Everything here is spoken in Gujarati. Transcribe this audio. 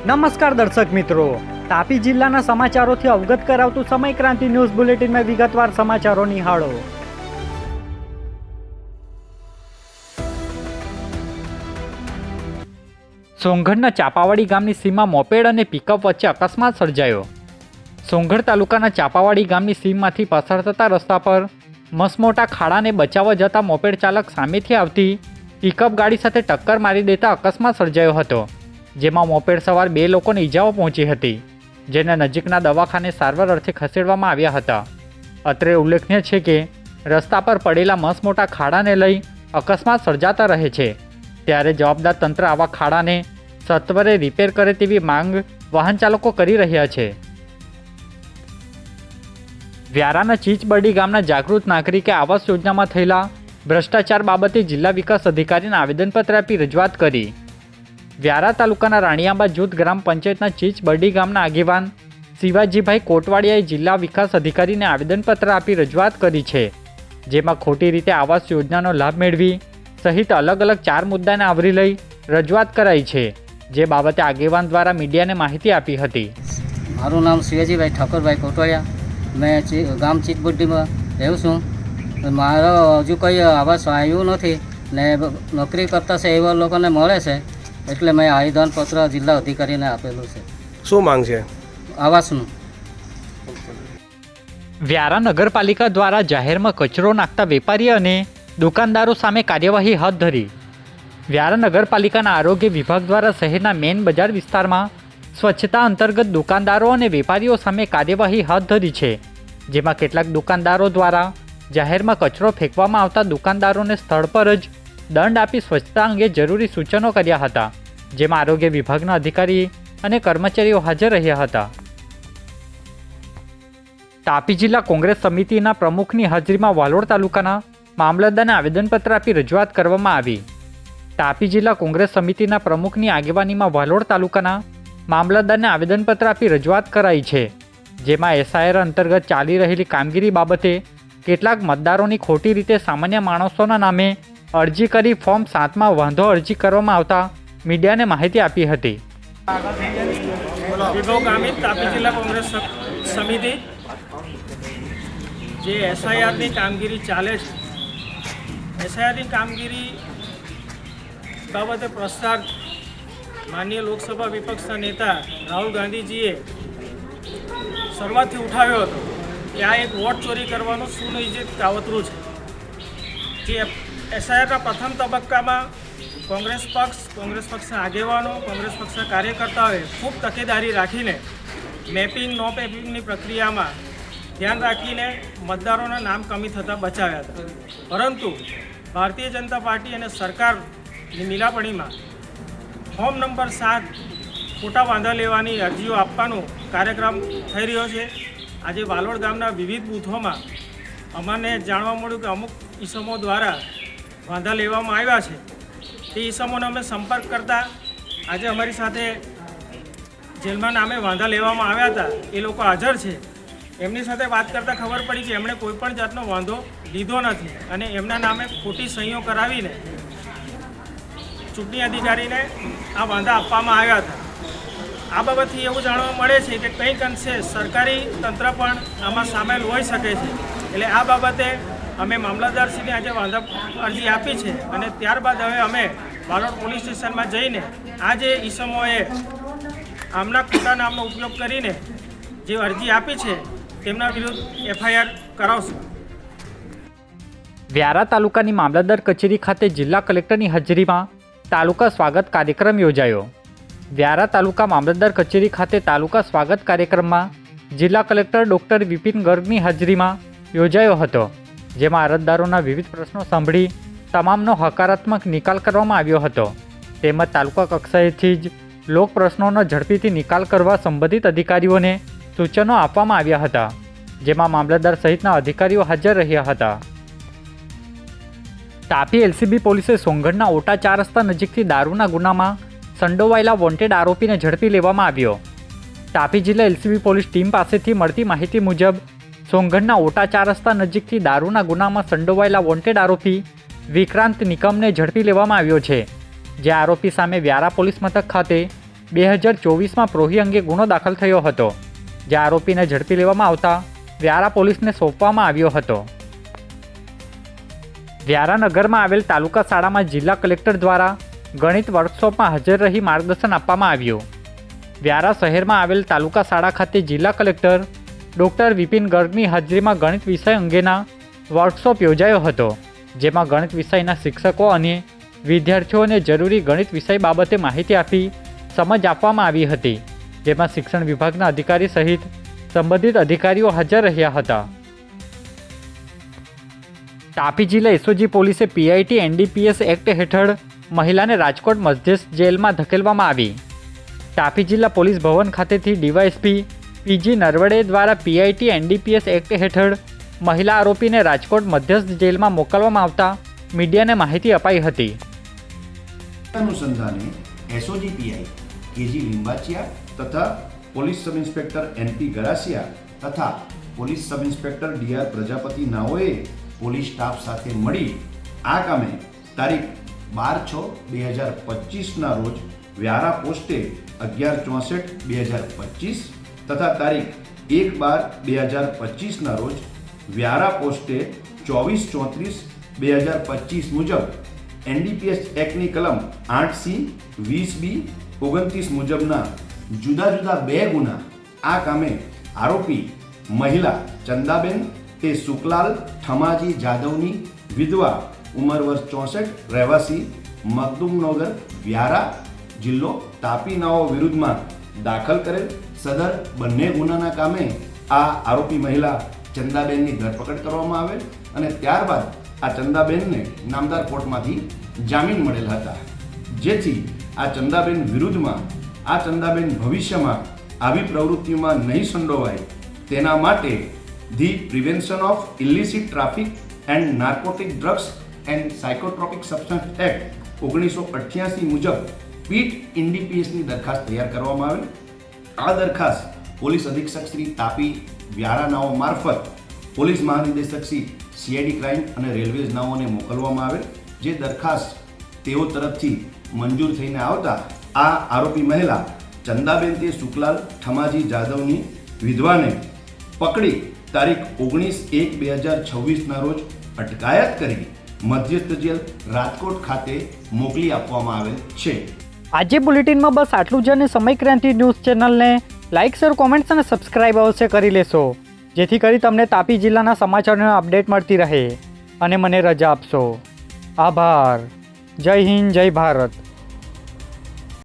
નમસ્કાર દર્શક મિત્રો, તાપી જિલ્લાના સમાચારોથી અવગત કરાવતું સમય ક્રાંતિ ન્યૂઝ બુલેટિનમાં વિગતવાર સમાચારો નિહાળો. સોંગઢના ચાપાવાડી ગામની સીમમાં મોપેડ અને પિકઅપ વચ્ચે અકસ્માત સર્જાયો. સોંગઢ તાલુકાના ચાપાવાડી ગામની સીમમાંથી પસાર થતા રસ્તા પર મસમોટા ખાડાને બચાવવા જતા મોપેડ ચાલક સામેથી આવતી પિકઅપ ગાડી સાથે ટક્કર મારી દેતા અકસ્માત સર્જાયો હતો, જેમાં મોપેડ સવાર 2 લોકોને ઈજાઓ પહોંચી હતી, જેને નજીકના દવાખાને સારવાર અર્થે ખસેડવામાં આવ્યા હતા. અત્રે ઉલ્લેખનીય છે કે રસ્તા પર પડેલા મસમોટા ખાડાને લઈ અકસ્માત સર્જાતા રહે છે, ત્યારે જવાબદાર તંત્ર આવા ખાડાને સત્વરે રિપેર કરે તેવી માંગ વાહન ચાલકો કરી રહ્યા છે. વ્યારાના ચીચબરડી ગામના જાગૃત નાગરિકે આવાસ યોજનામાં થયેલા ભ્રષ્ટાચાર બાબતે જિલ્લા વિકાસ અધિકારીને આવેદનપત્ર આપી રજૂઆત કરી. વ્યારા તાલુકાના રાણીયાબા જૂથ ગ્રામ પંચાયતના ચીચબરડી ગામના આગેવાન શિવાજીભાઈ કોટવાડિયાએ જિલ્લા વિકાસ અધિકારીને આવેદનપત્ર આપી રજૂઆત કરી છે, જેમાં ખોટી રીતે આવાસ યોજનાનો લાભ મેળવી સહિત અલગ અલગ 4 મુદ્દાને આવરી લઈ રજૂઆત કરાઈ છે, જે બાબતે આગેવાન દ્વારા મીડિયાને માહિતી આપી હતી. મારું નામ શિવાજીભાઈ ઠાકોરભાઈ કોટવાડિયા, મેં ગામ ચીચબરડીમાં રહું છું. મારો હજુ કંઈ આવાસ આવ્યું નથી ને નોકરી કરતા છે એવા લોકોને મળે છે, એટલે મેં આવેદનપત્ર જિલ્લા અધિકારીને આપેલું છે. શું માંગ છે આવાસનું? વ્યારા નગરપાલિકા દ્વારા જાહેરમાં કચરો નાખતા વેપારી અને દુકાનદારો સામે કાર્યવાહી હાથ ધરી. વ્યારા નગરપાલિકાના આરોગ્ય વિભાગ દ્વારા શહેરના મેઇન બજાર વિસ્તારમાં સ્વચ્છતા અંતર્ગત દુકાનદારો અને વેપારીઓ સામે કાર્યવાહી હાથ ધરી છે, જેમાં કેટલાક દુકાનદારો દ્વારા જાહેરમાં કચરો ફેંકવામાં આવતા દુકાનદારોને સ્થળ પર જ દંડ આપી સ્વચ્છતા અંગે જરૂરી સૂચનો કર્યા હતા, જેમાં આરોગ્ય વિભાગના અધિકારી અને કર્મચારીઓ હાજર રહ્યા હતા. તાપી જિલ્લા કોંગ્રેસ સમિતિના પ્રમુખની હાજરીમાં વાલોડ તાલુકાના મામલતદારને આવેદનપત્ર આપી રજૂઆત કરવામાં આવી. તાપી જિલ્લા કોંગ્રેસ સમિતિના પ્રમુખની આગેવાનીમાં વાલોડ તાલુકાના મામલતદારને આવેદનપત્ર આપી રજૂઆત કરાઈ છે, જેમાં એસઆઈઆર અંતર્ગત ચાલી રહેલી કામગીરી બાબતે કેટલાક મતદારોની ખોટી રીતે સામાન્ય માણસોના નામે અરજી કરી ફોર્મ 7માં વાંધો અરજી કરવામાં આવતા મીડિયાને માહિતી આપી હતી. વિભવ ગામિત તાપી જિલ્લા કોંગ્રેસ સમિતિ જે એસઆઈઆરની કામગીરી ચાલે છે, એસઆઈઆરની કામગીરી બાબતે પ્રસ્તાવ માનનીય લોકસભા વિપક્ષના નેતા રાહુલ ગાંધીજીએ શરૂઆતથી ઉઠાવ્યો હતો કે આ એક વોટ ચોરી કરવાનું સુનિયોજિત કાવતરું છે. જે એસઆઈઆરના પ્રથમ તબક્કામાં કોંગ્રેસ પક્ષના આગેવાનો, કોંગ્રેસ પક્ષના કાર્યકર્તાઓએ ખૂબ તકેદારી રાખીને મેપિંગ નો મેપિંગની પ્રક્રિયામાં ધ્યાન રાખીને મતદારોના નામ કમી થતાં બચાવ્યા હતા. પરંતુ ભારતીય જનતા પાર્ટી અને સરકારની મિલાપણીમાં ફોર્મ નંબર 7 ખોટા વાંધા લેવાની અરજીઓ આપવાનો કાર્યક્રમ થઈ રહ્યો છે. આજે વાલોડ ગામના વિવિધ બૂથોમાં અમને જાણવા મળ્યું કે અમુક ઈસમો દ્વારા વાંધા લેવામાં આવ્યા છે. તે ઈસમોનો અમે સંપર્ક કરતા આજે અમારી સાથે જેલમાં નામે વાંધા લેવામાં આવ્યા હતા એ લોકો હાજર છે. એમની સાથે વાત કરતાં ખબર પડી કે એમણે કોઈપણ જાતનો વાંધો લીધો નથી અને એમના નામે ખોટી સહીઓ કરાવીને ચૂંટણી અધિકારીને આ વાંધા આપવામાં આવ્યા હતા. આ બાબતથી એવું જાણવા મળે છે કે કંઈક અંશે સરકારી તંત્ર પણ આમાં સામેલ હોઈ શકે છે. એટલે આ બાબતે અમે મામલતદારશ્રીને આજે વાંધા અરજી આપી છે અને ત્યારબાદ હવે અમે વાલોડ પોલીસ સ્ટેશનમાં જઈને આ જે ઈસમોએ આમના ખોટા નામનો ઉપયોગ કરીને જે અરજી આપી છે તેમના વિરુદ્ધ એફઆઈઆર કરાવશું. વ્યારા તાલુકાની મામલતદાર કચેરી ખાતે જિલ્લા કલેક્ટરની હાજરીમાં તાલુકા સ્વાગત કાર્યક્રમ યોજાયો. વ્યારા તાલુકા મામલતદાર કચેરી ખાતે તાલુકા સ્વાગત કાર્યક્રમમાં જિલ્લા કલેક્ટર ડૉક્ટર વિપિન ગર્ગની હાજરીમાં યોજાયો હતો, જેમાં અરજદારોના વિવિધ પ્રશ્નો સાંભળી તમામનો હકારાત્મક નિકાલ કરવામાં આવ્યો હતો, તેમજ તાલુકા કક્ષાએથી જ લોક પ્રશ્નોનો ઝડપીથી નિકાલ કરવા સંબંધિત અધિકારીઓને સૂચનો આપવામાં આવ્યા હતા, જેમાં મામલતદાર સહિતના અધિકારીઓ હાજર રહ્યા હતા. તાપી એલસીબી પોલીસે સોંગઢના ઓટા 4 રસ્તા નજીકથી દારૂના ગુનામાં સંડોવાયેલા વોન્ટેડ આરોપીને ઝડપી લેવામાં આવ્યો. તાપી જિલ્લા એલસીબી પોલીસ ટીમ પાસેથી મળતી માહિતી મુજબ સોંગઢના ઓટા 4 રસ્તા નજીકથી દારૂના ગુનામાં સંડોવાયેલા વોન્ટેડ આરોપી વિક્રાંત નિકમને ઝડપી લેવામાં આવ્યો છે, જે આરોપી સામે વ્યારા પોલીસ મથક ખાતે 2024માં પ્રોહી અંગે ગુનો દાખલ થયો હતો, જે આરોપીને ઝડપી લેવામાં આવતા વ્યારા પોલીસને સોંપવામાં આવ્યો હતો. વ્યારા નગરમાં આવેલ તાલુકા શાળામાં જિલ્લા કલેક્ટર દ્વારા ગણિત વર્કશોપમાં હાજર રહી માર્ગદર્શન આપવામાં આવ્યું. વ્યારા શહેરમાં આવેલ તાલુકા શાળા ખાતે જિલ્લા કલેક્ટર ડૉક્ટર વિપિન ગર્ગની હાજરીમાં ગણિત વિષય અંગેના વર્કશોપ યોજાયો હતો, જેમાં ગણિત વિષયના શિક્ષકો અને વિદ્યાર્થીઓને જરૂરી ગણિત વિષય બાબતે માહિતી આપી સમજ આપવામાં આવી હતી, જેમાં શિક્ષણ વિભાગના અધિકારી સહિત સંબંધિત અધિકારીઓ હાજર રહ્યા હતા. તાપી જિલ્લા એસઓજી પોલીસે પીઆઈટી એનડીપીએસ એક્ટ હેઠળ મહિલાને રાજકોટ મધ્યસ્થ જેલમાં ધકેલવામાં આવી. તાપી જિલ્લા પોલીસ ભવન ખાતેથી ડીવાયએસપી પીજી નરવડે દ્વારા પીઆઈટી એનડીપીએસ એક્ટ હેઠળ મહિલા આરોપીને રાજકોટ મધ્યસ્થ જેલમાં મોકલવામાં આવતા મીડિયાને માહિતી અપાઈ હતી. अनुसंधाने एसओजी पीआई केजी लिंबाचिया तथा police sub inspector NP Garasiya तथा police sub inspector DR Prajapati नाओए पुलिस स्टाफ સાથે મળી આ કામે તારીખ 12/6/2025 ના રોજ વ્યારા પોસ્ટે 11/64/2025 તથા તારીખ 1/12/2025 ના રોજ વ્યારા પોસ્ટે 24/34/2025 મુજબ એનડીપીએસ એક્ટની કલમ 8C 20B 29 મુજબના જુદા જુદા 2 ગુના આ કામે આરોપી મહિલા ચંદાબેન તે સુકલાલ ઠમાજી જાદવની વિધવા ઉંમર વર્ષ 64 રહેવાસી મખદુમનગર વ્યારા જિલ્લો તાપી નાઓ વિરુદ્ધમાં દાખલ કરેલ સદર બંને ગુનાના કામે આ આરોપી મહિલા ચંદાબેનની ધરપકડ કરવામાં આવેલ અને ત્યારબાદ આ ચંદાબેનને નામદાર કોર્ટમાંથી જામીન મળેલ હતા, જેથી આ ચંદાબેન વિરુદ્ધમાં આ ચંદાબેન ભવિષ્યમાં આવી પ્રવૃત્તિઓમાં નહીં સંડોવાય તેના માટે the prevention of illicit traffic and narcotic drugs and psychotropic substance act 1988 મુજબ પીટ એનડીપીએસની દરખાસ્ત તૈયાર કરવામાં આવેલ. આ દરખાસ્ત પોલીસ અધિક્ષક શ્રી તાપી વ્યારા નાઓ મારફત પોલીસ મહાનિદેશક શ્રી સીઆઈડી ક્રાઇમ અને રેલવેઝ નાઓને મોકલવામાં આવેલ, જે દરખાસ્ત તેઓ તરફથી મંજૂર થઈને આવતા આ આરોપી મહિલા ચંદાબેન તે શુક્લાલ ઠમાજી જાદવની વિધવાને પકડી તારીખ 19/1/2026 ના રોજ અટકાયત કરી મધ્યસ્થ જેલ રાજકોટ ખાતે મોકલી આપવામાં આવેલ છે. આજે બુલેટિનમાં બસ આટલું જ અને સમય ક્રાંતિ ન્યૂઝ ચેનલને લાઇક શેર કોમેન્ટ્સ અને સબસ્ક્રાઇબ અવશ્ય કરી લેશો, જેથી કરી તમને તાપી જિલ્લાના સમાચારોનો અપડેટ મળતી રહે અને મને રજા આપશો. આભાર. જય હિન્દ, જય ભારત.